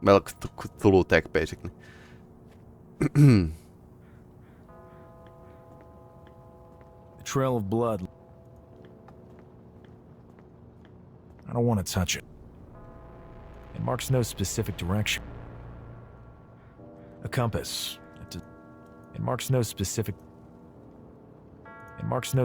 Well, Cthulhu tech, basically. The trail of blood. I don't want to touch it. It marks no specific direction. A compass. It marks no specific... It marks no...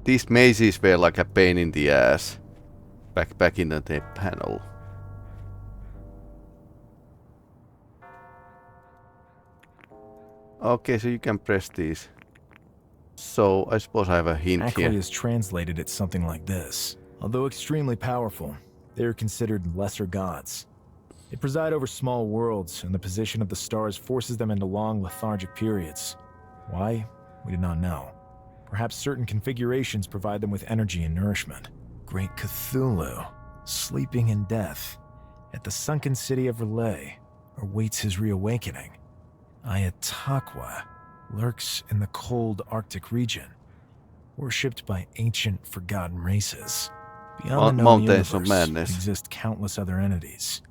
These mazes were like a pain in the ass. Back in the panel. Okay, so you can press these. So I suppose I have a hint Ackley here. is translated as something like this. Although extremely powerful, they are considered lesser gods. They preside over small worlds, and the position of the stars forces them into long lethargic periods. Why? We do not know. Perhaps certain configurations provide them with energy and nourishment. Great Cthulhu, sleeping in death, at the sunken city of Relay, awaits his reawakening. Ayataqua lurks in the cold Arctic region, worshipped by ancient forgotten races. Beyond the known Mountains of universe Madness. exist countless other entities.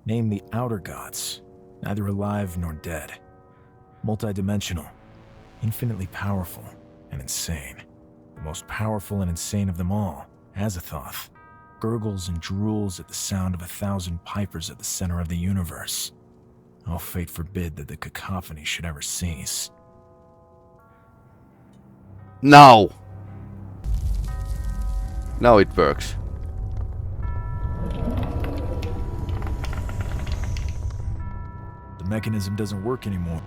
Name the outer gods, neither alive nor dead. Multidimensional, infinitely powerful, and insane. The most powerful and insane of them all, Azathoth, gurgles and drools at the sound of 1,000 pipers at the center of the universe. Oh, fate forbid that the cacophony should ever cease. Now! Now it works. The mechanism doesn't work anymore.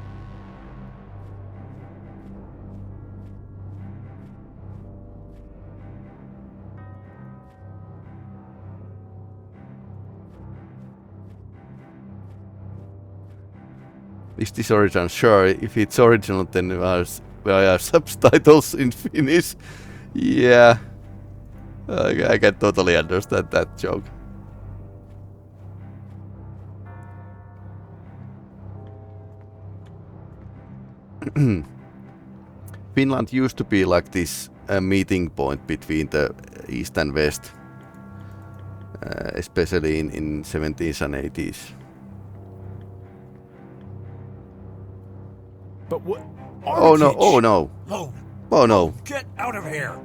Is this original? Sure, if it's original, then there are subtitles in Finnish. Yeah. I can totally understand that joke. Finland used to be like this meeting point between the East and West, especially in 70s and 80s. But what? Oh no, oh no. Lone, Oh no. get out of here!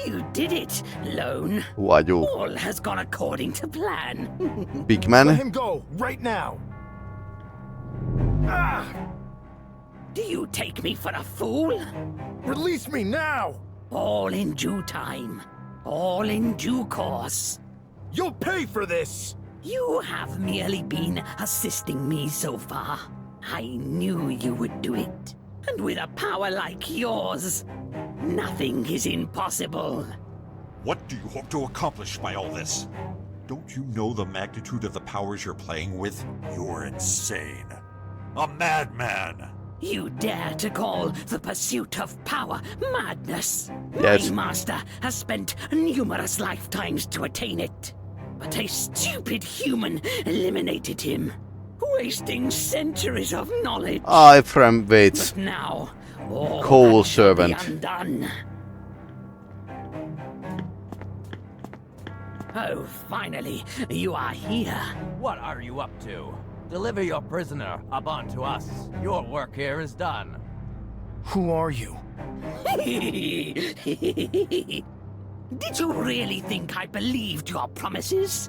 You did it, Lone. Who are you? All has gone according to plan. Big Let man? him go, right now! Ah! Do you take me for a fool? Release me now! All in due time. All in due course. You'll pay for this! You have merely been assisting me so far. I knew you would do it. And with a power like yours, nothing is impossible. What do you hope to accomplish by all this? Don't you know the magnitude of the powers you're playing with? You're insane. A madman! You dare to call the pursuit of power madness? Yes. My master has spent numerous lifetimes to attain it. But a stupid human eliminated him, wasting centuries of knowledge. From Waits. But now, all Coal that shall be servant. undone. Oh, finally, you are here. What are you up to? Deliver your prisoner up onto us. Your work here is done. Who are you? Did you really think I believed your promises?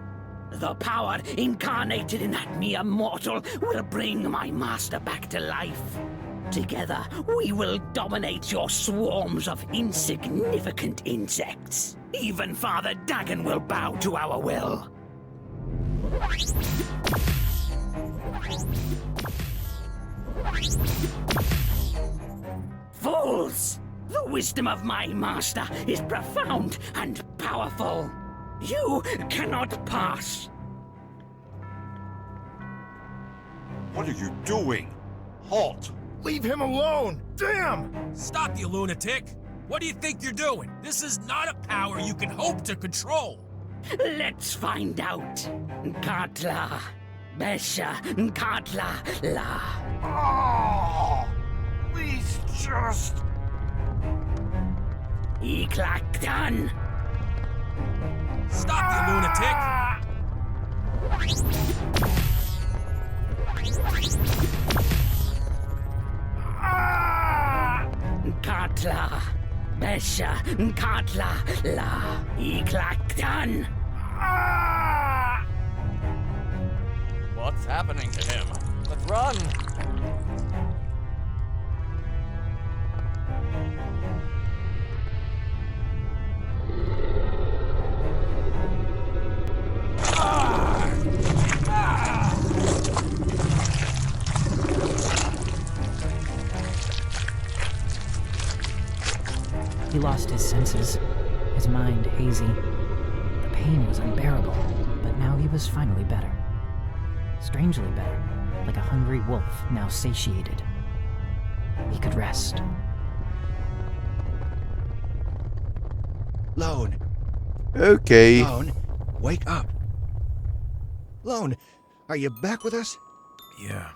The power incarnated in that mere mortal will bring my master back to life. Together, we will dominate your swarms of insignificant insects. Even Father Dagon will bow to our will. Fools! The wisdom of my master is profound and powerful. You cannot pass. What are you doing? Halt! Leave him alone! Damn! Stop, you lunatic! What do you think you're doing? This is not a power you can hope to control! Let's find out. Katla, Besha, Katla, La. Oh, please just... Iklaktan. Stop, you lunatic! Katla, Besha, Katla, La. Iklaktan. What's happening to him? Let's run! He lost his senses, his mind hazy. The pain was unbearable, but now he was finally better. Strangely better, like a hungry wolf now satiated. He could rest. Lone, Okay. Lone, wake up. Lone, are you back with us? Yeah.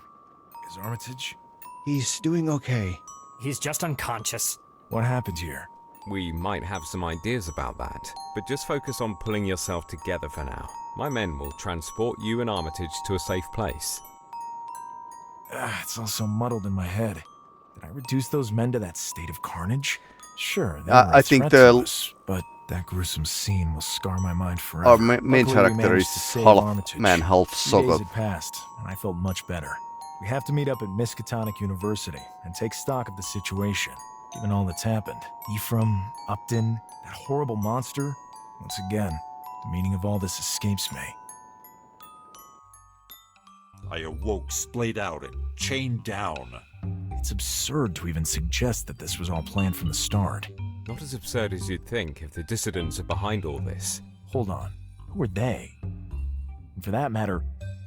Is Armitage? He's doing okay. He's just unconscious. What happened here? We might have some ideas about that, but just focus on pulling yourself together for now. My men will transport you and Armitage to a safe place. It's all so muddled in my head. Did I reduce those men to that state of carnage? Sure, they I were a think threat the- to us, but that gruesome scene will scar my mind forever. Our main Luckily, we character managed is to save half Armitage. man, half 3 days soggoth. had passed, and I felt much better. We have to meet up at Miskatonic University and take stock of the situation. Given all that's happened, Ephraim, Upton, that horrible monster, once again, the meaning of all this escapes me. I awoke splayed out and chained down. It's absurd to even suggest that this was all planned from the start. Not as absurd as you'd think if the dissidents are behind all this. Hold on, who are they? And for that matter,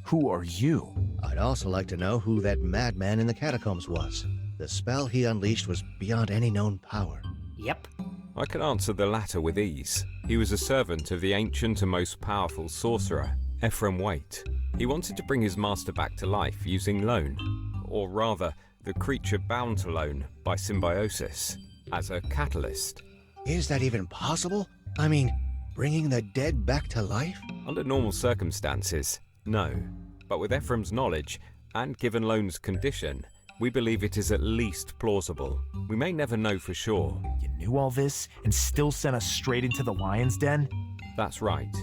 who are you? I'd also like to know who that madman in the catacombs was. The spell he unleashed was beyond any known power. Yep. I can answer the latter with ease. He was a servant of the ancient and most powerful sorcerer, Ephraim Waite. He wanted to bring his master back to life using Lone, or rather, the creature bound to Lone by symbiosis, as a catalyst. Is that even possible? I mean, bringing the dead back to life? Under normal circumstances, no. But with Ephraim's knowledge, and given Lone's condition, we believe it is at least plausible. We may never know for sure. You knew all this and still sent us straight into the lion's den? That's right.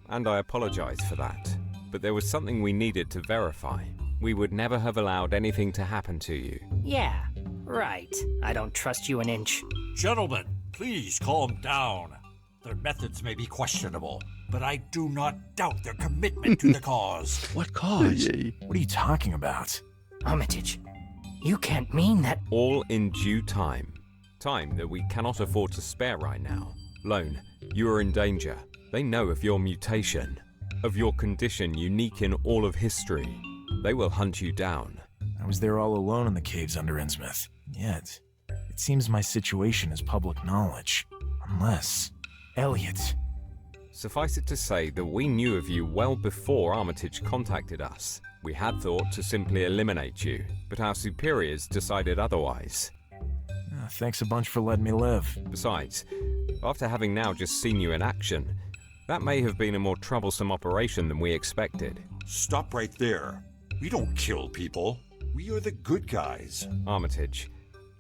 And I apologize for that. But there was something we needed to verify. We would never have allowed anything to happen to you. Yeah, right. I don't trust you an inch. Gentlemen, please calm down. Their methods may be questionable, but I do not doubt their commitment to the cause. What cause? Yay. What are you talking about? Armitage, you can't mean that. All in due time. Time that we cannot afford to spare right now. Lone, you are in danger. They know of your mutation, of your condition unique in all of history. They will hunt you down. I was there all alone in the caves under Innsmouth. Yet, it seems my situation is public knowledge. Unless... Elliot. Suffice it to say that we knew of you well before Armitage contacted us. We had thought to simply eliminate you, but our superiors decided otherwise. Thanks a bunch for letting me live. Besides, after having now just seen you in action, that may have been a more troublesome operation than we expected. Stop right there. We don't kill people. We are the good guys. Armitage,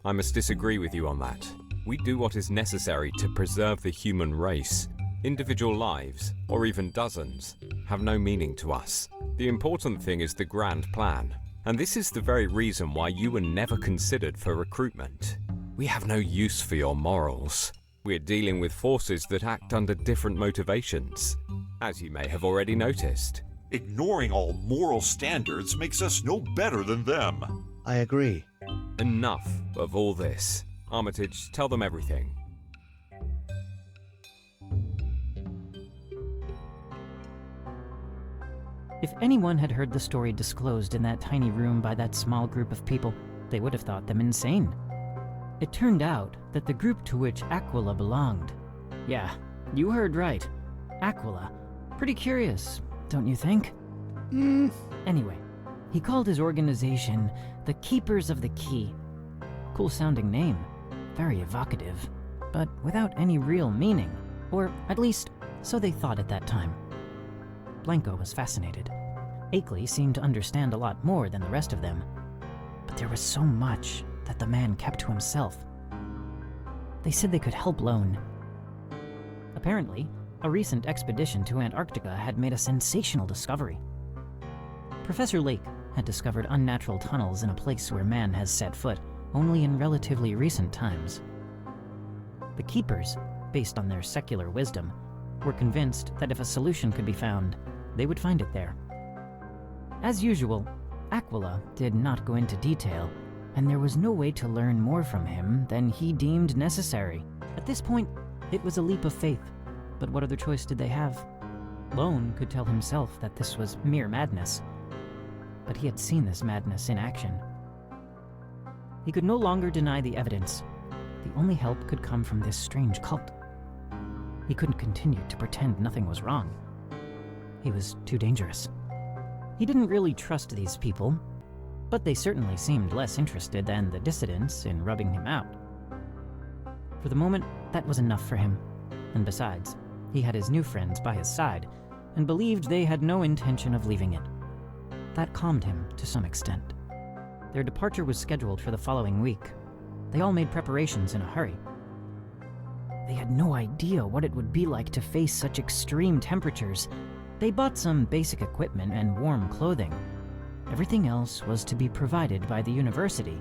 I must disagree with you on that. We do what is necessary to preserve the human race. Individual lives, or even dozens, have no meaning to us. The important thing is the grand plan, and this is the very reason why you were never considered for recruitment. We have no use for your morals. We're dealing with forces that act under different motivations, as you may have already noticed. Ignoring all moral standards makes us no better than them. I agree. Enough of all this. Armitage, tell them everything. If anyone had heard the story disclosed in that tiny room by that small group of people, they would have thought them insane. It turned out that the group to which Aquila belonged... Yeah, you heard right. Aquila. Pretty curious, don't you think? Anyway, he called his organization the Keepers of the Key. Cool sounding name. Very evocative, but without any real meaning. Or, at least, so they thought at that time. Blanco was fascinated. Akeley seemed to understand a lot more than the rest of them. But there was so much that the man kept to himself. They said they could help Lone. Apparently, a recent expedition to Antarctica had made a sensational discovery. Professor Lake had discovered unnatural tunnels in a place where man has set foot only in relatively recent times. The Keepers, based on their secular wisdom, were convinced that if a solution could be found, they would find it there. As usual, Aquila did not go into detail, and there was no way to learn more from him than he deemed necessary. At this point, it was a leap of faith, but what other choice did they have? Lone could tell himself that this was mere madness, but he had seen this madness in action. He could no longer deny the evidence. The only help could come from this strange cult. He couldn't continue to pretend nothing was wrong. He was too dangerous. He didn't really trust these people, but they certainly seemed less interested than the dissidents in rubbing him out. For the moment, that was enough for him. And besides, he had his new friends by his side, and believed they had no intention of leaving it. That calmed him to some extent. Their departure was scheduled for the following week. They all made preparations in a hurry. They had no idea what it would be like to face such extreme temperatures. They bought some basic equipment and warm clothing. Everything else was to be provided by the university.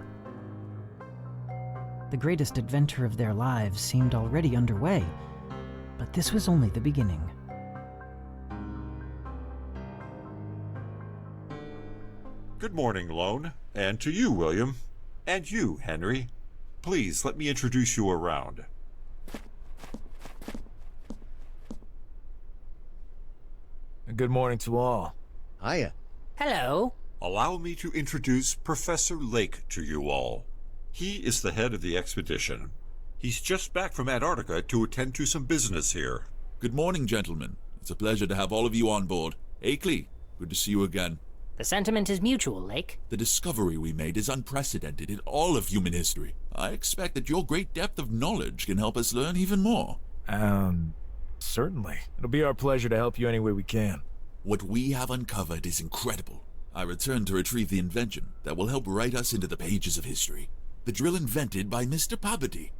The greatest adventure of their lives seemed already underway, but this was only the beginning. Good morning, Lone. And to you, William. And you, Henry. Please, let me introduce you around. Good morning to all. Hiya. Hello. Allow me to introduce Professor Lake to you all. He is the head of the expedition. He's just back from Antarctica to attend to some business here. Good morning, gentlemen. It's a pleasure to have all of you on board. Akeley, good to see you again. The sentiment is mutual, Lake. The discovery we made is unprecedented in all of human history. I expect that your great depth of knowledge can help us learn even more. Certainly. It'll be our pleasure to help you any way we can. What we have uncovered is incredible. I return to retrieve the invention that will help write us into the pages of history. The drill invented by Mr. Poverty.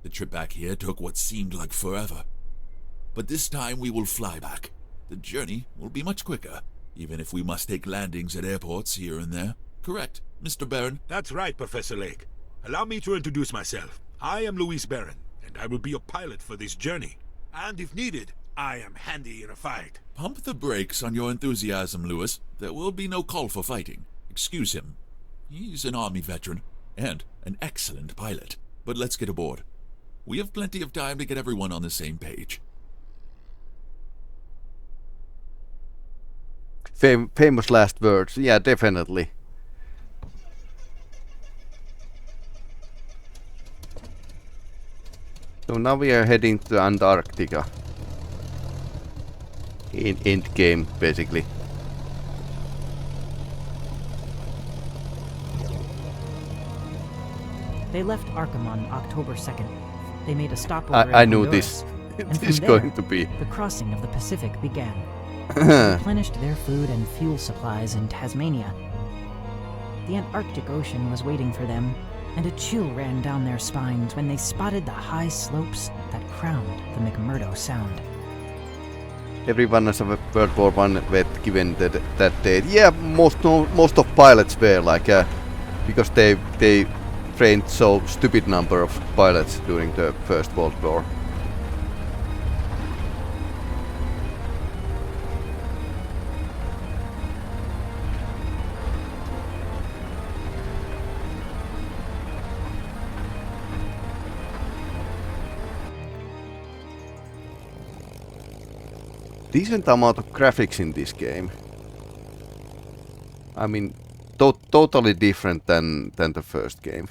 The trip back here took what seemed like forever. But this time we will fly back. The journey will be much quicker, even if we must take landings at airports here and there. Correct, Mr. Barron? That's right, Professor Lake. Allow me to introduce myself. I am Louis Barron, and I will be your pilot for this journey. And if needed, I am handy in a fight. Pump the brakes on your enthusiasm, Louis. There will be no call for fighting. Excuse him. He's an Army veteran, and an excellent pilot. But let's get aboard. We have plenty of time to get everyone on the same page. Famous last words. Yeah, definitely. So now we are heading to Antarctica. In endgame, basically. They left Arkham on October 2nd. They made a stopover I in knew Honduras, this. and This is from going there, to be. the crossing of the Pacific began. They replenished their food and fuel supplies in Tasmania. The Antarctic Ocean was waiting for them, and a chill ran down their spines when they spotted the high slopes that crowned the McMurdo Sound. Everyone has a World War I vet given that date. Yeah, most of pilots were like, because they trained so stupid number of pilots during the First World War. Decent amount of graphics in this game. I mean, totally different than the first game.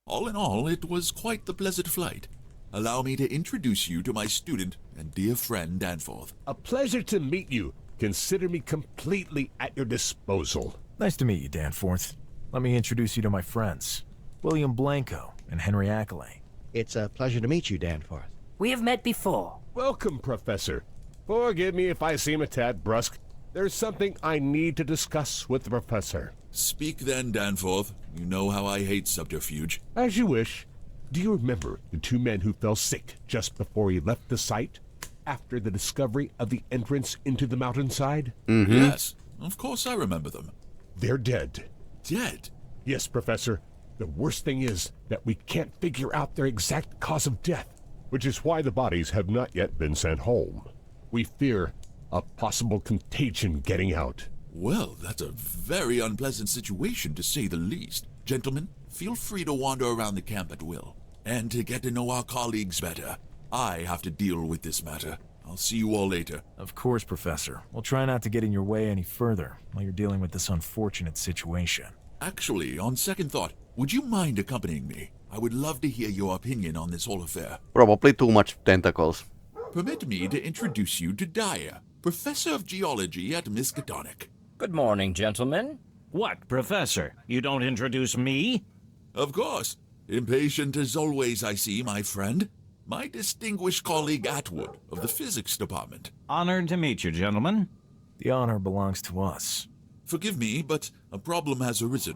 All in all, it was quite the pleasant flight. Allow me to introduce you to my student and dear friend Danforth. A pleasure to meet you. Consider me completely at your disposal. Nice to meet you, Danforth. Let me introduce you to my friends, William Blanco and Henry Ackley. It's a pleasure to meet you, Danforth. We have met before. Welcome, Professor. Forgive me if I seem a tad brusque. There's something I need to discuss with the Professor. Speak then, Danforth. You know how I hate subterfuge. As you wish. Do you remember the two men who fell sick just before he left the site? After the discovery of the entrance into the mountainside? Mm-hmm. Yes, of course I remember them. They're dead. Dead? Yes, Professor. The worst thing is that we can't figure out their exact cause of death, which is why the bodies have not yet been sent home. We fear a possible contagion getting out. Well, that's a very unpleasant situation to say the least. Gentlemen, feel free to wander around the camp at will. And to get to know our colleagues better, I have to deal with this matter. I'll see you all later. Of course, Professor. We'll try not to get in your way any further while you're dealing with this unfortunate situation. Actually, on second thought, would you mind accompanying me? I would love to hear your opinion on this whole affair. Probably too much tentacles. Permit me to introduce you to Dyer, Professor of Geology at Miskatonic. Good morning, gentlemen. What, Professor? You don't introduce me? Of course. Impatient as always, I see, my friend. My distinguished colleague Atwood of the Physics Department. Honored to meet you, gentlemen. The honor belongs to us. Forgive me, but a problem has arisen.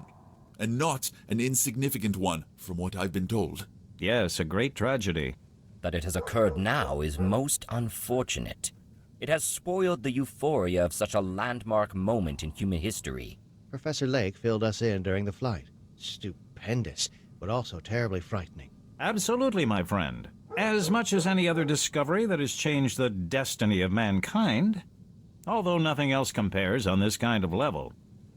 And not an insignificant one, from what I've been told. Yes, a great tragedy. That it has occurred now is most unfortunate. It has spoiled the euphoria of such a landmark moment in human history. Professor Lake filled us in during the flight. Stupendous, but also terribly frightening. Absolutely, my friend. As much as any other discovery that has changed the destiny of mankind. Although nothing else compares on this kind of level.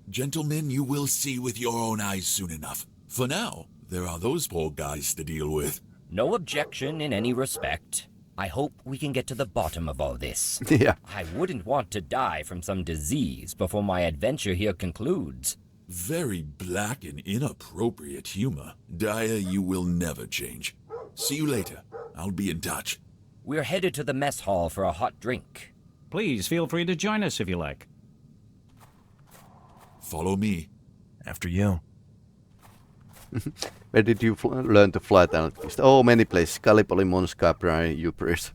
Gentlemen, you will see with your own eyes soon enough. For now, there are those poor guys to deal with. No objection in any respect. I hope we can get to the bottom of all this. Yeah. I wouldn't want to die from some disease before my adventure here concludes. Very black and inappropriate humor. Dyer, you will never change. See you later. I'll be in touch. We're headed to the mess hall for a hot drink. Please feel free to join us if you like. Follow me. After you. Where did you learn to fly analyst? Oh, many places. Gallipoli, Mons Capri, Ypres.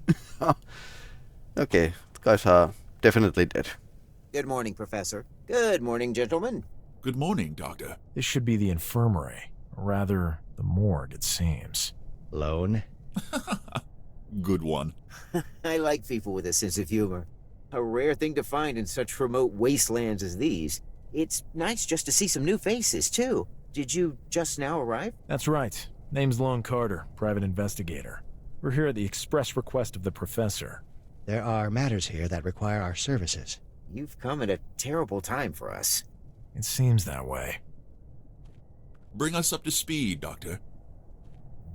Okay, the guys are definitely dead. Good morning, Professor. Good morning, gentlemen. Good morning, Doctor. This should be the infirmary. Or rather, the morgue, it seems. Lone? Good one. I like people with a sense of humor. A rare thing to find in such remote wastelands as these. It's nice just to see some new faces, too. Did you just now arrive? That's right. Name's Lone Carter, private investigator. We're here at the express request of the Professor. There are matters here that require our services. You've come at a terrible time for us. It seems that way. Bring us up to speed, Doctor.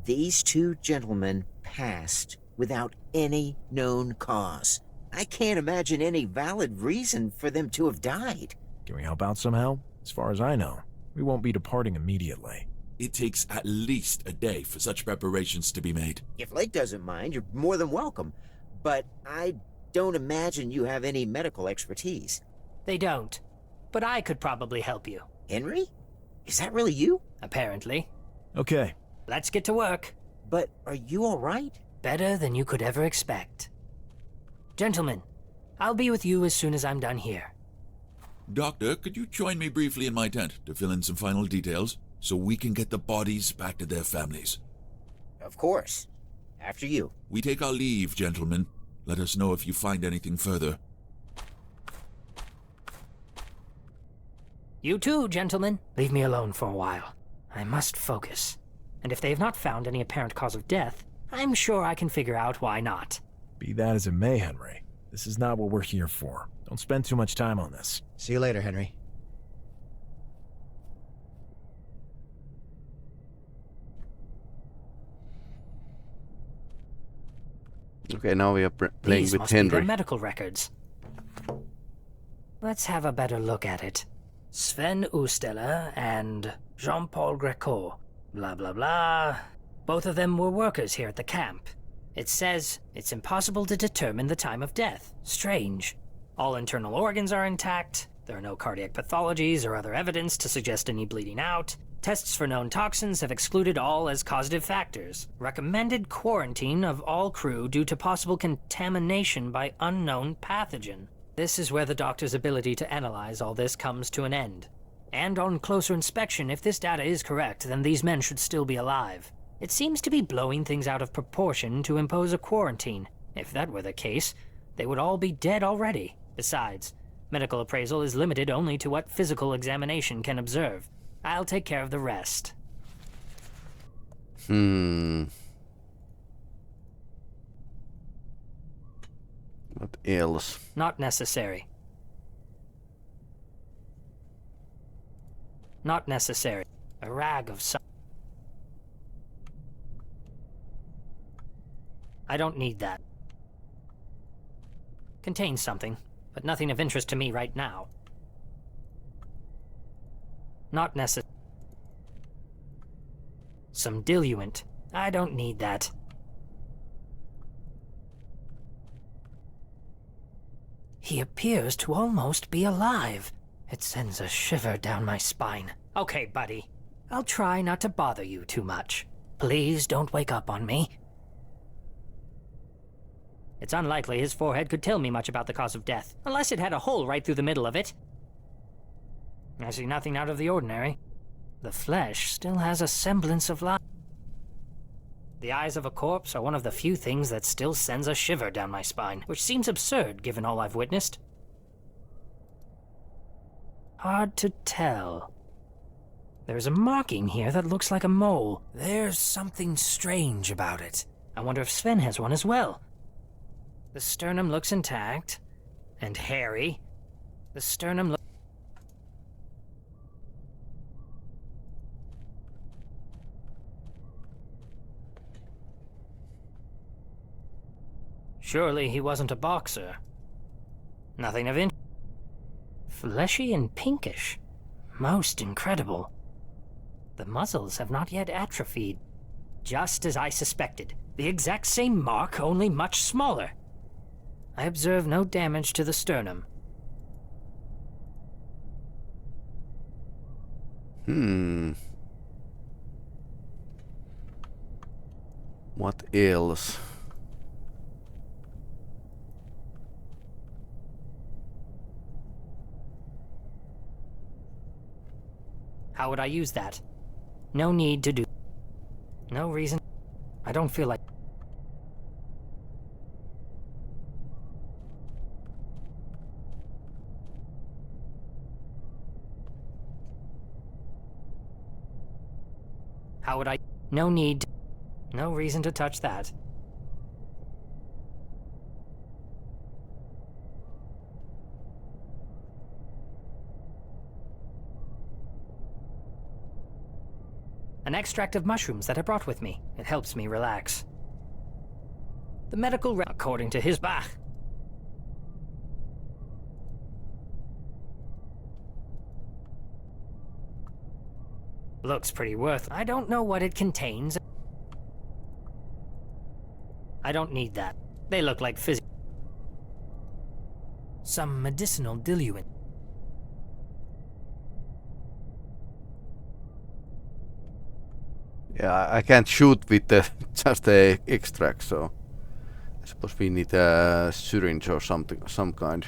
These two gentlemen passed without any known cause. I can't imagine any valid reason for them to have died. Can we help out somehow? As far as I know, we won't be departing immediately. It takes at least a day for such preparations to be made. If Lake doesn't mind, you're more than welcome. But I don't imagine you have any medical expertise. They don't. But I could probably help you. Henry? Is that really you? Apparently. Okay. Let's get to work. But are you all right? Better than you could ever expect. Gentlemen, I'll be with you as soon as I'm done here. Doctor, could you join me briefly in my tent to fill in some final details so we can get the bodies back to their families? Of course. After you. We take our leave, gentlemen. Let us know if you find anything further. You too, gentlemen. Leave me alone for a while. I must focus. And if they have not found any apparent cause of death, I'm sure I can figure out why not. Be that as it may, Henry. This is not what we're here for. Don't spend too much time on this. See you later, Henry. Okay, now we are playing These with must be Henry. their medical records. Let's have a better look at it. Sven Ustela and Jean-Paul Greco. Blah blah blah. Both of them were workers here at the camp. It says it's impossible to determine the time of death. Strange. All internal organs are intact. There are no cardiac pathologies or other evidence to suggest any bleeding out. Tests for known toxins have excluded all as causative factors. Recommended quarantine of all crew due to possible contamination by unknown pathogen. This is where the doctor's ability to analyze all this comes to an end. And on closer inspection, if this data is correct, then these men should still be alive. It seems to be blowing things out of proportion to impose a quarantine. If that were the case, they would all be dead already. Besides, medical appraisal is limited only to what physical examination can observe. I'll take care of the rest. What else? Not necessary. Not necessary. A rag of some... I don't need that. Contains something, but nothing of interest to me right now. Not necessary. Some diluent. I don't need that. He appears to almost be alive. It sends a shiver down my spine. Okay, buddy. I'll try not to bother you too much. Please don't wake up on me. It's unlikely his forehead could tell me much about the cause of death, unless it had a hole right through the middle of it. I see nothing out of the ordinary. The flesh still has a semblance of life. The eyes of a corpse are one of the few things that still sends a shiver down my spine, which seems absurd given all I've witnessed. Hard to tell. There's a marking here that looks like a mole. There's something strange about it. I wonder if Sven has one as well. The sternum looks intact. And hairy. The sternum looks... Surely he wasn't a boxer. Nothing of interest. Fleshy and pinkish. Most incredible. The muscles have not yet atrophied. Just as I suspected. The exact same mark, only much smaller. I observe no damage to the sternum. What else? How would I use that? No need to do... No reason. I don't feel like... How would I... No need... No reason to touch that. An extract of mushrooms that I brought with me. It helps me relax. The medical according to his Bach. Looks pretty worth. I don't know what it contains. I don't need that. They look like some medicinal diluent. Yeah, I can't shoot with just the extract, so I suppose we need a syringe or something, some kind.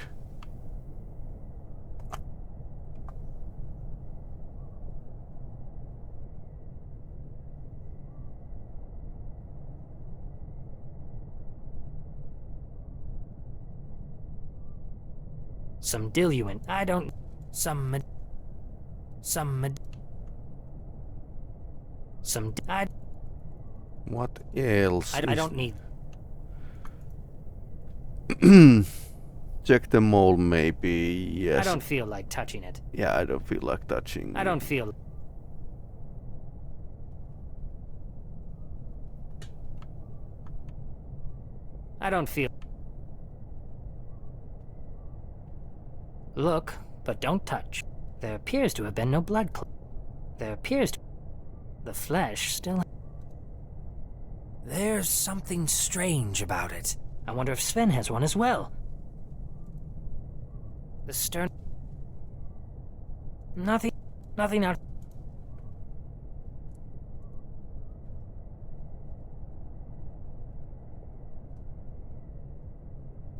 Some diluent. I don't... Some What else? I don't need... Check the mole, maybe. Yes. I don't feel like touching it. Yeah, I don't feel like touching. I don't feel... Look, but don't touch. There appears to have been no blood There appears to... The flesh still... There's something strange about it. I wonder if Sven has one as well. The stern... Nothing out...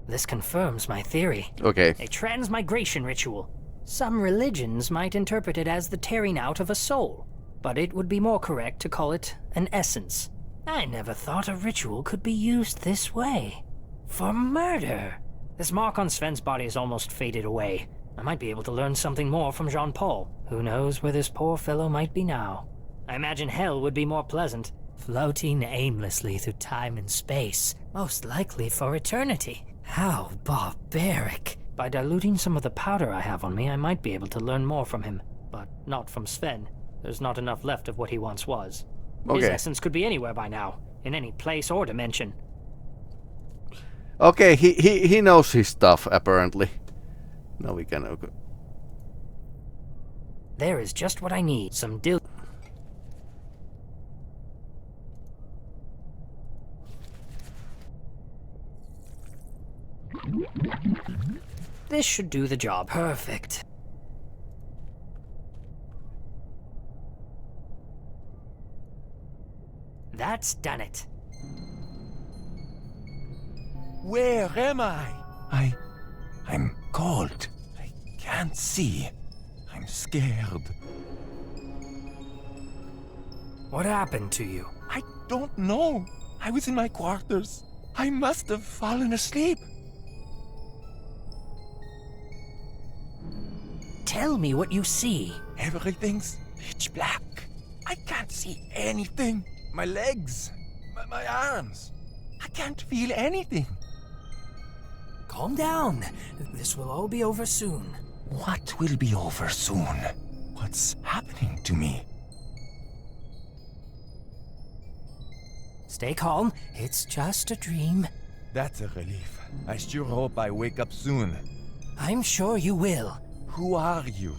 This confirms my theory. Okay. A transmigration ritual. Some religions might interpret it as the tearing out of a soul, but it would be more correct to call it an essence. I never thought a ritual could be used this way. For murder. This mark on Sven's body is almost faded away. I might be able to learn something more from Jean-Paul. Who knows where this poor fellow might be now? I imagine hell would be more pleasant. Floating aimlessly through time and space, most likely for eternity. How barbaric. By diluting some of the powder I have on me, I might be able to learn more from him. But not from Sven. There's not enough left of what he once was. His essence could be anywhere by now, in any place or dimension. Okay, he knows his stuff, apparently. Now we can... Okay. There is just what I need. Some This should do the job. Perfect. That's done it. Where am I? I'm cold. I can't see. I'm scared. What happened to you? I don't know. I was in my quarters. I must have fallen asleep. Tell me what you see. Everything's pitch black. I can't see anything. My legs, my arms. I can't feel anything. Calm down. This will all be over soon. What will be over soon? What's happening to me? Stay calm. It's just a dream. That's a relief. I sure hope I wake up soon. I'm sure you will. Who are you?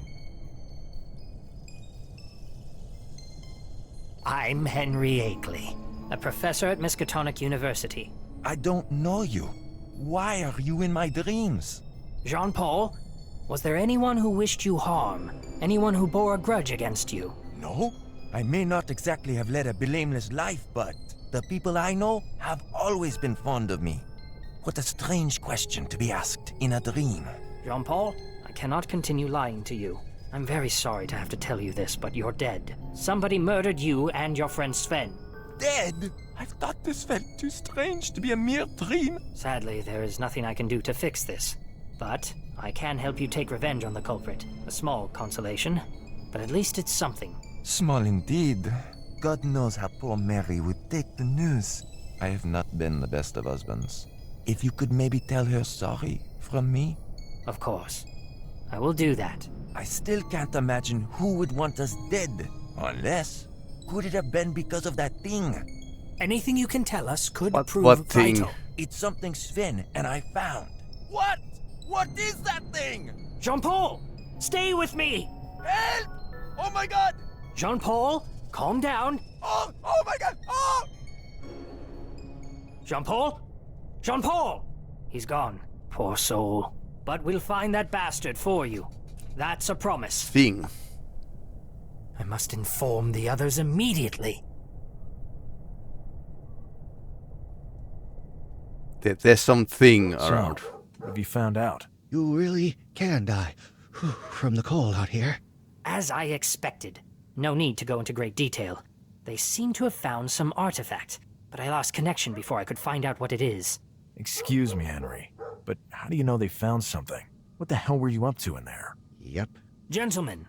I'm Henry Akeley, a professor at Miskatonic University. I don't know you. Why are you in my dreams? Jean-Paul, was there anyone who wished you harm? Anyone who bore a grudge against you? No. I may not exactly have led a blameless life, but the people I know have always been fond of me. What a strange question to be asked in a dream. Jean-Paul, I cannot continue lying to you. I'm very sorry to have to tell you this, but you're dead. Somebody murdered you and your friend Sven. Dead? I've thought this felt too strange to be a mere dream. Sadly, there is nothing I can do to fix this. But I can help you take revenge on the culprit. A small consolation, but at least it's something. Small indeed. God knows how poor Mary would take the news. I have not been the best of husbands. If you could maybe tell her sorry from me? Of course. I will do that. I still can't imagine who would want us dead. Unless, could it have been because of that thing? Anything you can tell us could prove what thing? vital. It's something Sven and I found. What? What is that thing? Jean-Paul, stay with me! Help! Oh my god! Jean-Paul, calm down. Oh my god! Oh! Jean-Paul? Jean-Paul! He's gone. Poor soul. But we'll find that bastard for you. That's a promise. Thing. I must inform the others immediately. There's something around. So, what have you found out? You really can die from the cold out here. As I expected. No need to go into great detail. They seem to have found some artifact, but I lost connection before I could find out what it is. Excuse me, Henry, but how do you know they found something? What the hell were you up to in there? Yep. Gentlemen,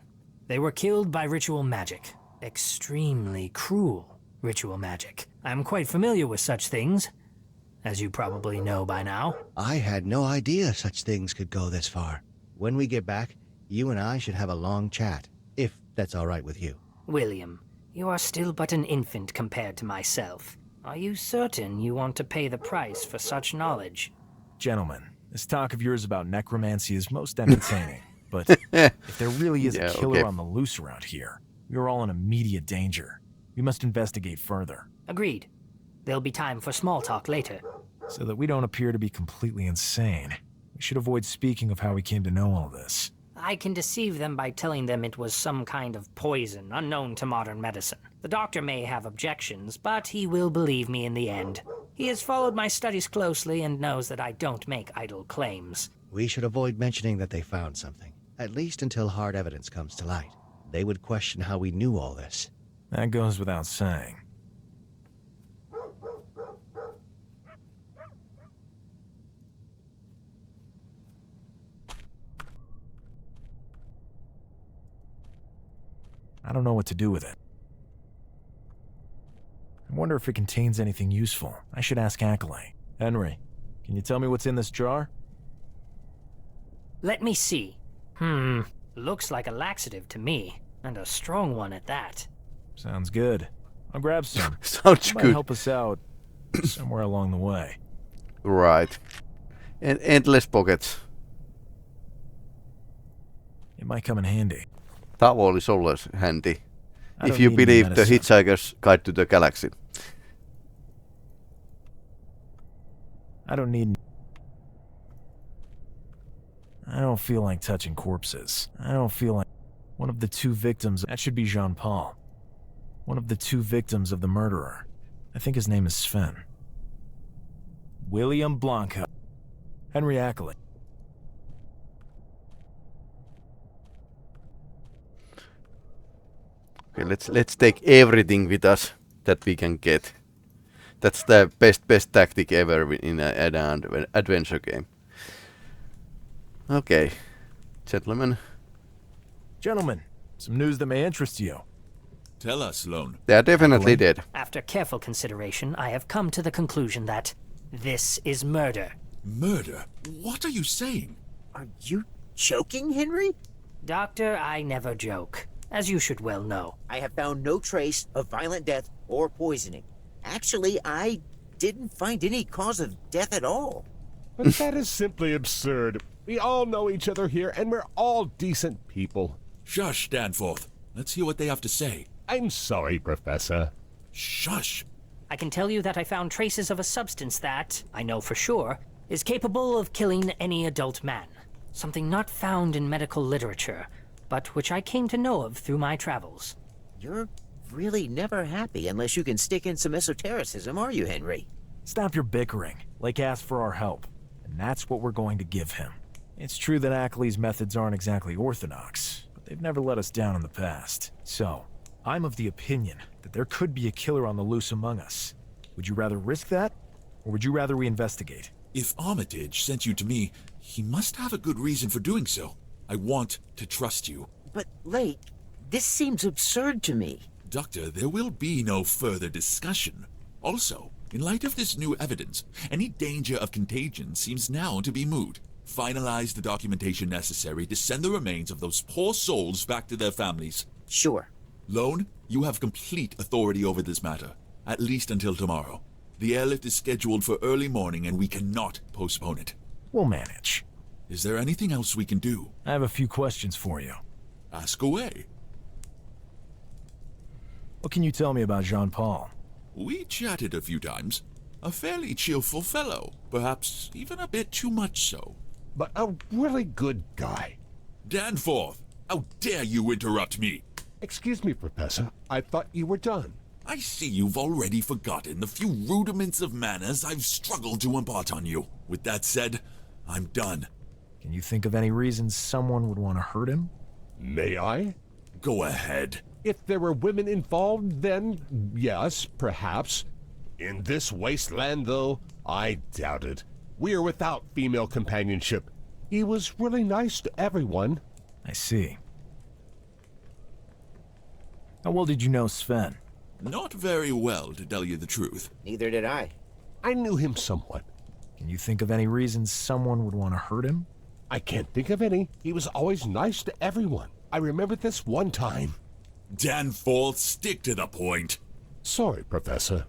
they were killed by ritual magic. Extremely cruel ritual magic. I'm quite familiar with such things, as you probably know by now. I had no idea such things could go this far. When we get back, you and I should have a long chat, if that's all right with you. William, you are still but an infant compared to myself. Are you certain you want to pay the price for such knowledge? Gentlemen, This talk of yours about necromancy is most entertaining, but if there really is a killer on the loose around here, we are all in immediate danger. We must investigate further. Agreed. There'll be time for small talk later. So that we don't appear to be completely insane, we should avoid speaking of how we came to know all this. I can deceive them by telling them it was some kind of poison unknown to modern medicine. The doctor may have objections, but he will believe me in the end. He has followed my studies closely and knows that I don't make idle claims. We should avoid mentioning that they found something, at least until hard evidence comes to light. They would question how we knew all this. That goes without saying. I don't know what to do with it. I wonder if it contains anything useful. I should ask Accolade. Henry, can you tell me what's in this jar? Let me see. Looks like a laxative to me, and a strong one at that. Sounds good. I'll grab some. Sounds Might good. help us out somewhere along the way. Right. And endless pockets. It might come in handy. Towel is always handy. I If don't you need any believe the medicine. Hitchhiker's Guide to the Galaxy. I don't feel like touching corpses. I don't feel like... One of the two victims... That should be Jean-Paul. One of the two victims of the murderer. I think his name is Sven. William Blanca. Henry Accolade. Okay, let's take everything with us that we can get. That's the best tactic ever in an adventure game. Okay, gentlemen. Gentlemen, some news that may interest you. Tell us, Lone. They are definitely dead. After careful consideration, I have come to the conclusion that this is murder. Murder? What are you saying? Are you joking, Henry? Doctor, I never joke, as you should well know. I have found no trace of violent death or poisoning. Actually, I didn't find any cause of death at all. But that is simply absurd. We all know each other here, and we're all decent people. Shush, Danforth. Let's hear what they have to say. I'm sorry, Professor. Shush. I can tell you that I found traces of a substance that, I know for sure, is capable of killing any adult man. Something not found in medical literature, but which I came to know of through my travels. You're really never happy unless you can stick in some esotericism, are you, Henry? Stop your bickering. Lake asked for our help, and that's what we're going to give him. It's true that Ackley's methods aren't exactly orthodox, but they've never let us down in the past. So, I'm of the opinion that there could be a killer on the loose among us. Would you rather risk that, or would you rather we investigate? If Armitage sent you to me, he must have a good reason for doing so. I want to trust you. But, Lake, this seems absurd to me. Doctor, there will be no further discussion. Also, in light of this new evidence, any danger of contagion seems now to be moot. Finalize the documentation necessary to send the remains of those poor souls back to their families. Sure. Lone, you have complete authority over this matter, at least until tomorrow. The airlift is scheduled for early morning and we cannot postpone it. We'll manage. Is there anything else we can do? I have a few questions for you. Ask away. What can you tell me about Jean-Paul? We chatted a few times. A fairly cheerful fellow, perhaps even a bit too much so. But a really good guy. Danforth, how dare you interrupt me? Excuse me, Professor. I thought you were done. I see you've already forgotten the few rudiments of manners I've struggled to impart on you. With that said, I'm done. Can you think of any reasons someone would want to hurt him? May I? Go ahead. If there were women involved, then yes, perhaps. In this wasteland, though, I doubt it. We are without female companionship. He was really nice to everyone. I see. How well did you know Sven? Not very well, to tell you the truth. Neither did I. I knew him somewhat. Can you think of any reasons someone would want to hurt him? I can't think of any. He was always nice to everyone. I remember this one time. Danforth, stick to the point. Sorry, Professor.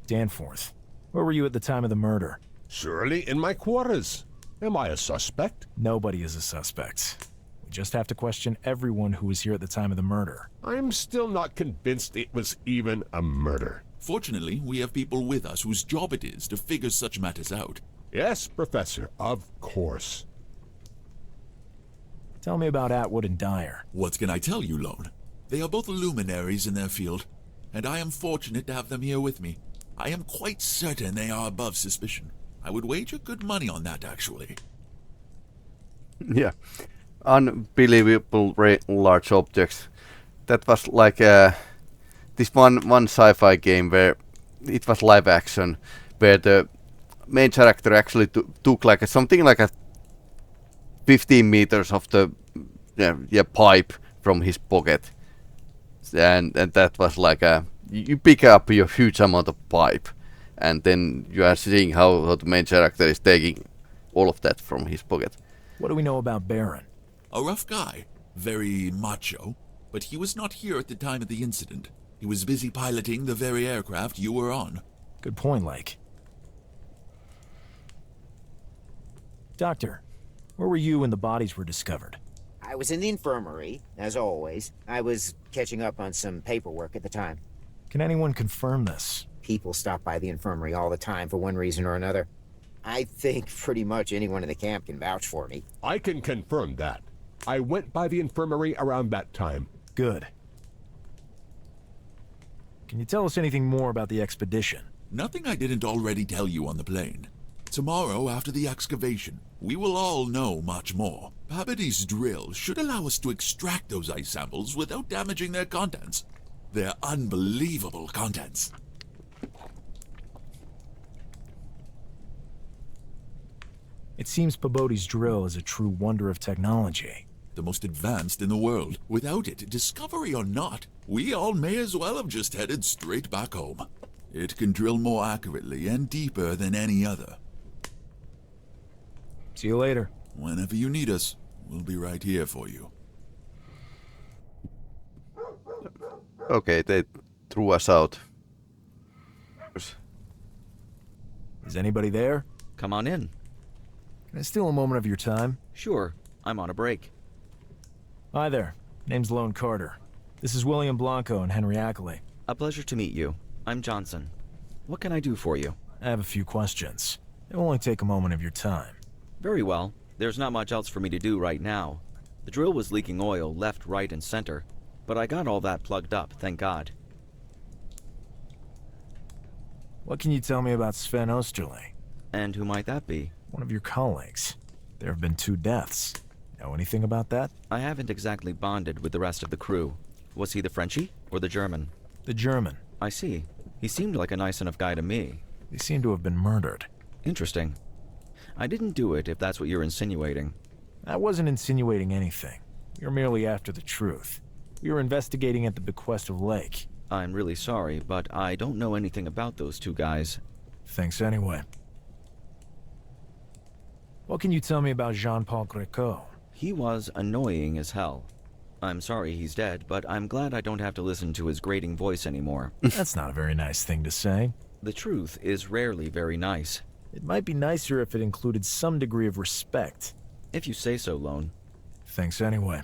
Danforth, Where were you at the time of the murder? Surely in my quarters. Am I a suspect? Nobody is a suspect. We just have to question everyone who was here at the time of the murder. I'm still not convinced it was even a murder. Fortunately, we have people with us whose job it is to figure such matters out. Yes, Professor, of course. Tell me about Atwood and Dyer. What can I tell you, Lone? They are both luminaries in their field, and I am fortunate to have them here with me. I am quite certain they are above suspicion. I would wager good money on that, actually. Yeah. Unbelievable large objects. That was like this one sci-fi game where it was live action, where the main character actually took like something like a 15 meters of the pipe from his pocket, and that was like you pick up a huge amount of pipe, and then you are seeing how the main character is taking all of that from his pocket. What do we know about Baron? A rough guy, very macho, but he was not here at the time of the incident. He was busy piloting the very aircraft you were on. Good point, Lake. Doctor, where were you when the bodies were discovered? I was in the infirmary, as always. I was catching up on some paperwork at the time. Can anyone confirm this? People stop by the infirmary all the time for one reason or another. I think pretty much anyone in the camp can vouch for me. I can confirm that. I went by the infirmary around that time. Good. Can you tell us anything more about the expedition? Nothing I didn't already tell you on the plane. Tomorrow, after the excavation, we will all know much more. Pabady's drill should allow us to extract those ice samples without damaging their contents. Their unbelievable contents. It seems Pabody's drill is a true wonder of technology. The most advanced in the world. Without it, discovery or not, we all may as well have just headed straight back home. It can drill more accurately and deeper than any other. See you later. Whenever you need us, we'll be right here for you. Okay, they threw us out. Is anybody there? Come on in. Can I steal a moment of your time? Sure, I'm on a break. Hi there. Name's Lone Carter. This is William Blanco and Henry Ackley. A pleasure to meet you. I'm Johnson. What can I do for you? I have a few questions. It will only take a moment of your time. Very well. There's not much else for me to do right now. The drill was leaking oil left, right, and center, but I got all that plugged up, thank God. What can you tell me about Sven Osterling? And who might that be? One of your colleagues. There have been 2 deaths. Know anything about that? I haven't exactly bonded with the rest of the crew. Was he the Frenchie or the German? The German. I see. He seemed like a nice enough guy to me. They seem to have been murdered. Interesting. I didn't do it, if that's what you're insinuating. I wasn't insinuating anything. We were merely after the truth. We were investigating at the bequest of Lake. I'm really sorry, but I don't know anything about those 2 guys. Thanks anyway. What can you tell me about Jean-Paul Greco? He was annoying as hell. I'm sorry he's dead, but I'm glad I don't have to listen to his grating voice anymore. That's not a very nice thing to say. The truth is rarely very nice. It might be nicer if it included some degree of respect. If you say so, Lone. Thanks anyway.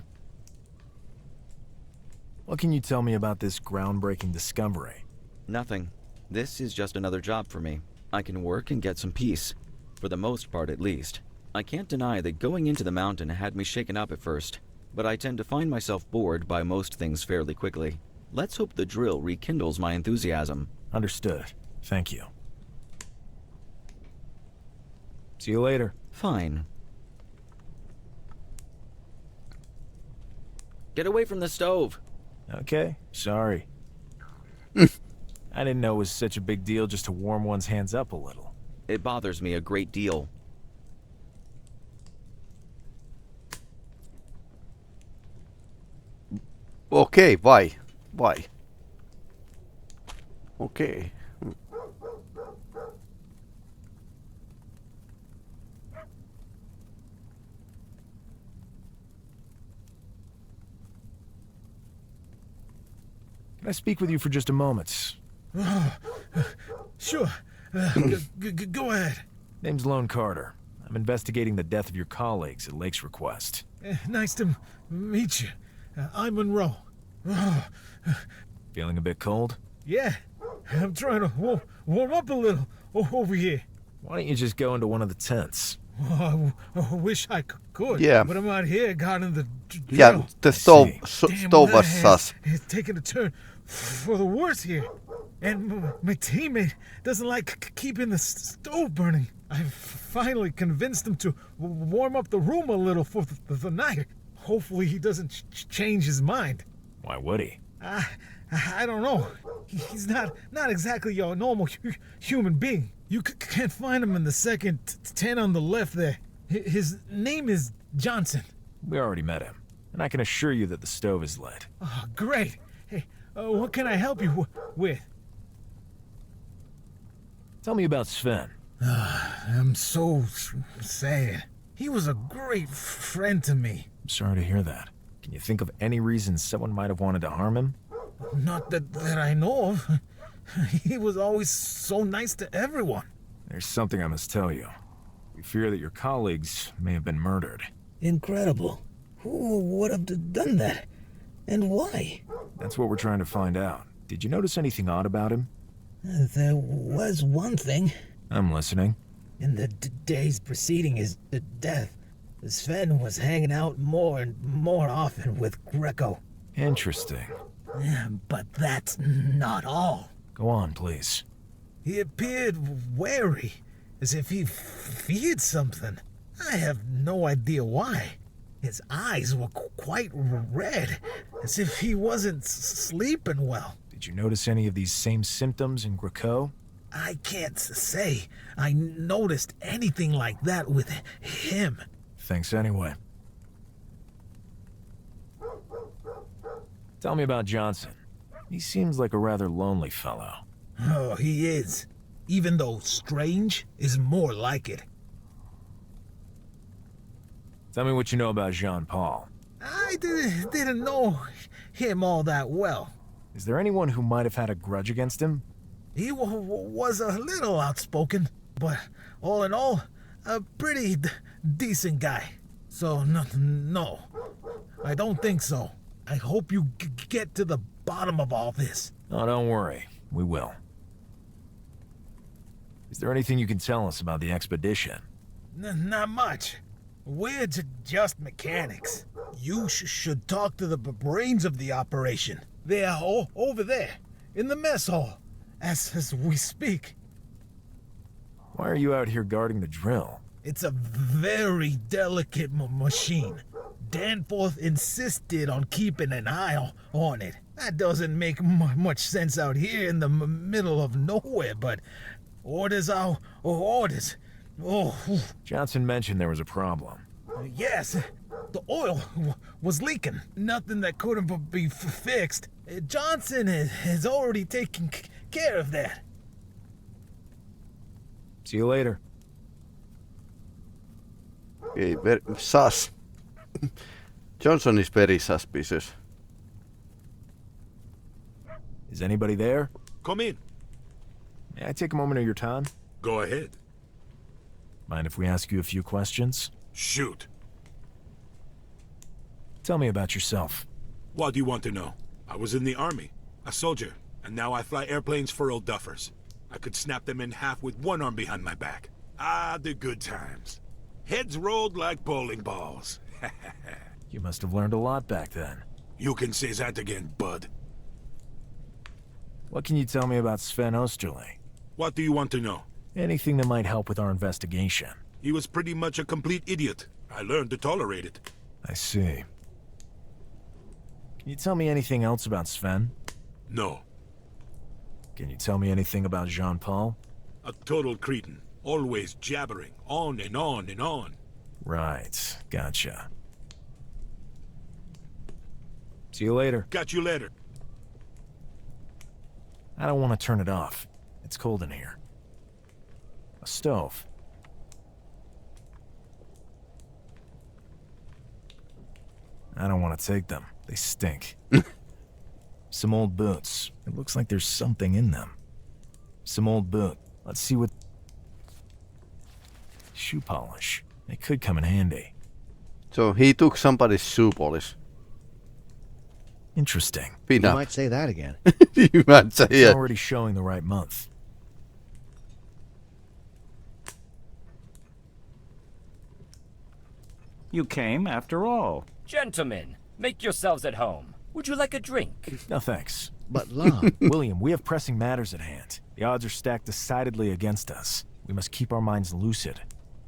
What can you tell me about this groundbreaking discovery? Nothing. This is just another job for me. I can work and get some peace. For the most part, at least. I can't deny that going into the mountain had me shaken up at first, but I tend to find myself bored by most things fairly quickly. Let's hope the drill rekindles my enthusiasm. Understood. Thank you. See you later. Fine. Get away from the stove! Okay, sorry. I didn't know it was such a big deal just to warm one's hands up a little. It bothers me a great deal. Okay, why? Why? Okay. Can I speak with you for just a moment? Sure. Go ahead. Name's Lone Carter. I'm investigating the death of your colleagues at Lake's request. Nice to meet you. I'm Monroe. Feeling a bit cold? Yeah, I'm trying to warm up a little over here. Why don't you just go into one of the tents? I wish I could. Yeah. But I'm out here, got in the Yeah, the stove Damn, was sus. It's taking a turn for the worse here. And my teammate doesn't like keeping the stove burning. I've finally convinced him to warm up the room a little for the night. Hopefully he doesn't change his mind. Why would he? I don't know. He's not exactly your normal human being. You can't find him in the second tent on the left there. His name is Johnson. We already met him, and I can assure you that the stove is lit. Oh, great. Hey, what can I help you with? Tell me about Sven. I'm so sad. He was a great friend to me. I'm sorry to hear that. Can you think of any reason someone might have wanted to harm him? Not that I know of. He was always so nice to everyone. There's something I must tell you. We fear that your colleagues may have been murdered. Incredible. Who would have done that? And why? That's what we're trying to find out. Did you notice anything odd about him? There was one thing. I'm listening. In the days preceding his death, Sven was hanging out more and more often with Greco. Interesting. But that's not all. Go on, please. He appeared wary, as if he feared something. I have no idea why. His eyes were quite red, as if he wasn't sleeping well. Did you notice any of these same symptoms in Greco? I can't say I noticed anything like that with him. Thanks anyway. Tell me about Johnson. He seems like a rather lonely fellow. Oh, he is. Even though strange is more like it. Tell me what you know about Jean-Paul. I didn't know him all that well. Is there anyone who might have had a grudge against him? He was a little outspoken, but all in all, a pretty decent guy. So, no, I don't think so. I hope you get to the bottom of all this. Oh, don't worry. We will. Is there anything you can tell us about the expedition? Not much. We're just mechanics. You should talk to the brains of the operation. They are over there, in the mess hall, as we speak. Why are you out here guarding the drill? It's a very delicate machine. Danforth insisted on keeping an eye on it. That doesn't make much sense out here in the middle of nowhere, but orders are orders. Oh. Johnson mentioned there was a problem. Yes, the oil was leaking. Nothing that couldn't be fixed. Johnson has already taken care of that. See you later. Okay, very sus. Johnson is very suspicious. Is anybody there? Come in. May I take a moment of your time? Go ahead. Mind if we ask you a few questions? Shoot. Tell me about yourself. What do you want to know? I was in the army, a soldier, and now I fly airplanes for old duffers. I could snap them in half with one arm behind my back. Ah, the good times. Heads rolled like bowling balls. You must have learned a lot back then. You can say that again, bud. What can you tell me about Sven Osterle? What do you want to know? Anything that might help with our investigation. He was pretty much a complete idiot. I learned to tolerate it. I see. Can you tell me anything else about Sven? No. Can you tell me anything about Jean-Paul? A total cretin. Always jabbering, on and on and on. Right, gotcha. See you later. Got you later. I don't want to turn it off. It's cold in here. A stove. I don't want to take them. They stink. Some old boots. It looks like there's something in them. Some old boot. Let's see what... Shoe polish. It could come in handy. So he took somebody's shoe polish. Interesting. You might say that again. You might say It's it. already showing the right month. You came after all. Gentlemen, make yourselves at home. Would you like a drink? No thanks. But Lon... William, we have pressing matters at hand. The odds are stacked decidedly against us. We must keep our minds lucid.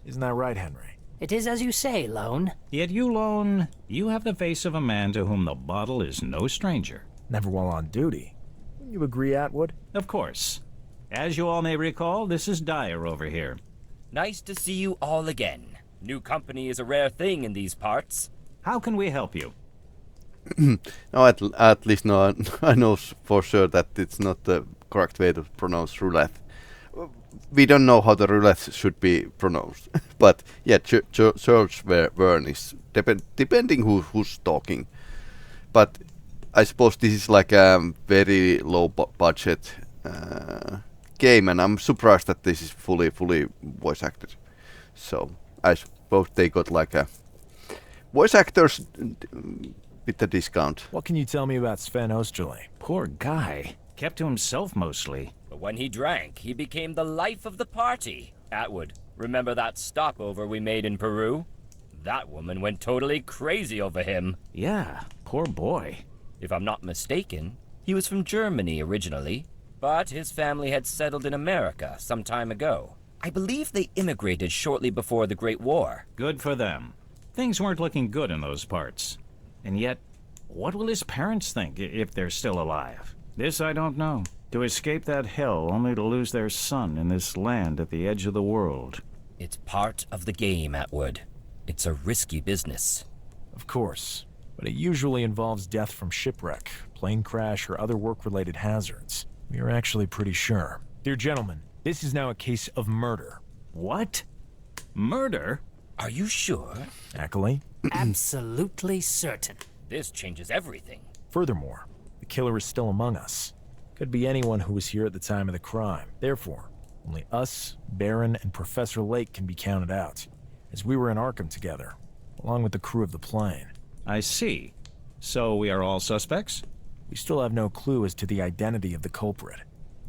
Isn't that right, Henry? It is as you say, Lone. Yet you, Lone, you have the face of a man to whom the bottle is no stranger. Never while on duty. Wouldn't you agree, Atwood? Of course. As you all may recall, this is Dyer over here. Nice to see you all again. New company is a rare thing in these parts. How can we help you? No, at least no, I know for sure that it's not the correct way to pronounce roulette. We don't know how the roulette should be pronounced, but yeah, George Verne is depending who's talking. But I suppose this is like a very low budget game, and I'm surprised that this is fully voice acted. So I suppose they got like a voice actors with the discount. What can you tell me about Sven Osterle? Poor guy. Kept to himself mostly. But when he drank, he became the life of the party. Atwood, remember that stopover we made in Peru? That woman went totally crazy over him. Yeah, poor boy. If I'm not mistaken, he was from Germany originally, but his family had settled in America some time ago. I believe they immigrated shortly before the Great War. Good for them. Things weren't looking good in those parts. And yet, what will his parents think if they're still alive? This I don't know. To escape that hell only to lose their son in this land at the edge of the world. It's part of the game, Atwood. It's a risky business. Of course. But it usually involves death from shipwreck, plane crash, or other work-related hazards. We are actually pretty sure. Dear gentlemen, this is now a case of murder. What? Murder? Are you sure? Ackley? Absolutely certain. This changes everything. Furthermore, the killer is still among us. Could be anyone who was here at the time of the crime. Therefore, only us, Baron, and Professor Lake can be counted out, as we were in Arkham together, along with the crew of the plane. I see. So we are all suspects? We still have no clue as to the identity of the culprit.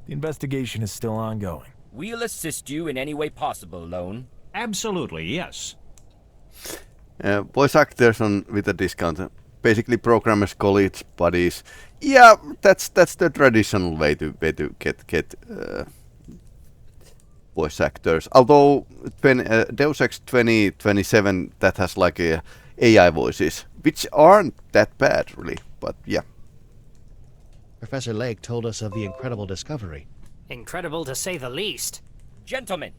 The investigation is still ongoing. We'll assist you in any way possible, Lone. Absolutely, yes. Voice actors on with a discount. Basically, programmers, colleagues, buddies. Yeah, that's the traditional way to get voice actors. Although Deus Ex 2027 that has like AI voices, which aren't that bad really. But yeah. Professor Lake told us of the incredible discovery. Incredible to say the least. Gentlemen,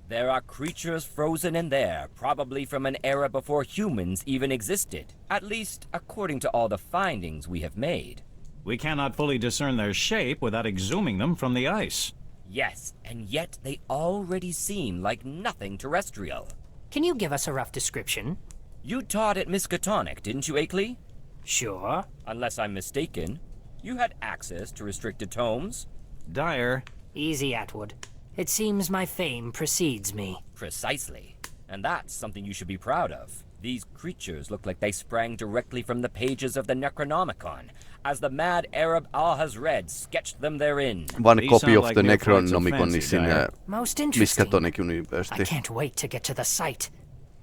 there are creatures frozen in there, probably from an era before humans even existed. At least, according to all the findings we have made. We cannot fully discern their shape without exhuming them from the ice. Yes, and yet they already seem like nothing terrestrial. Can you give us a rough description? You taught at Miskatonic, didn't you, Akeley? Sure. Unless I'm mistaken. You had access to restricted tomes. Dyer. Easy, Atwood. It seems my fame precedes me. Precisely. And that's something you should be proud of. These creatures look like they sprang directly from the pages of the Necronomicon, as the mad Arab Alhazred sketched them therein. One copy of the Necronomicon is in Most interesting. Miskatonic University. I can't wait to get to the site.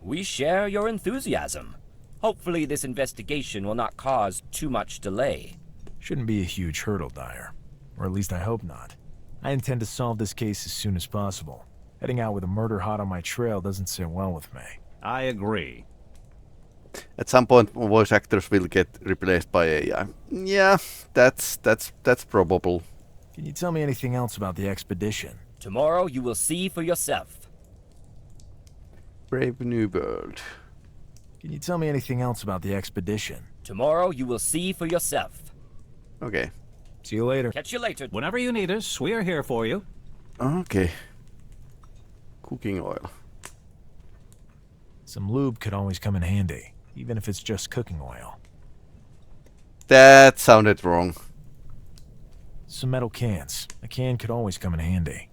We share your enthusiasm. Hopefully this investigation will not cause too much delay. Shouldn't be a huge hurdle, Dyer. Or at least I hope not. I intend to solve this case as soon as possible. Heading out with a murder hot on my trail doesn't sit well with me. I agree. At some point, voice actors will get replaced by AI. Yeah, that's probable. Can you tell me anything else about the expedition? Tomorrow you will see for yourself. Brave New World. Can you tell me anything else about the expedition? Tomorrow you will see for yourself. Okay. See you later. Catch you later. Whenever you need us, we are here for you. Okay. Cooking oil. Some lube could always come in handy, even if it's just cooking oil. That sounded wrong. Some metal cans. A can could always come in handy.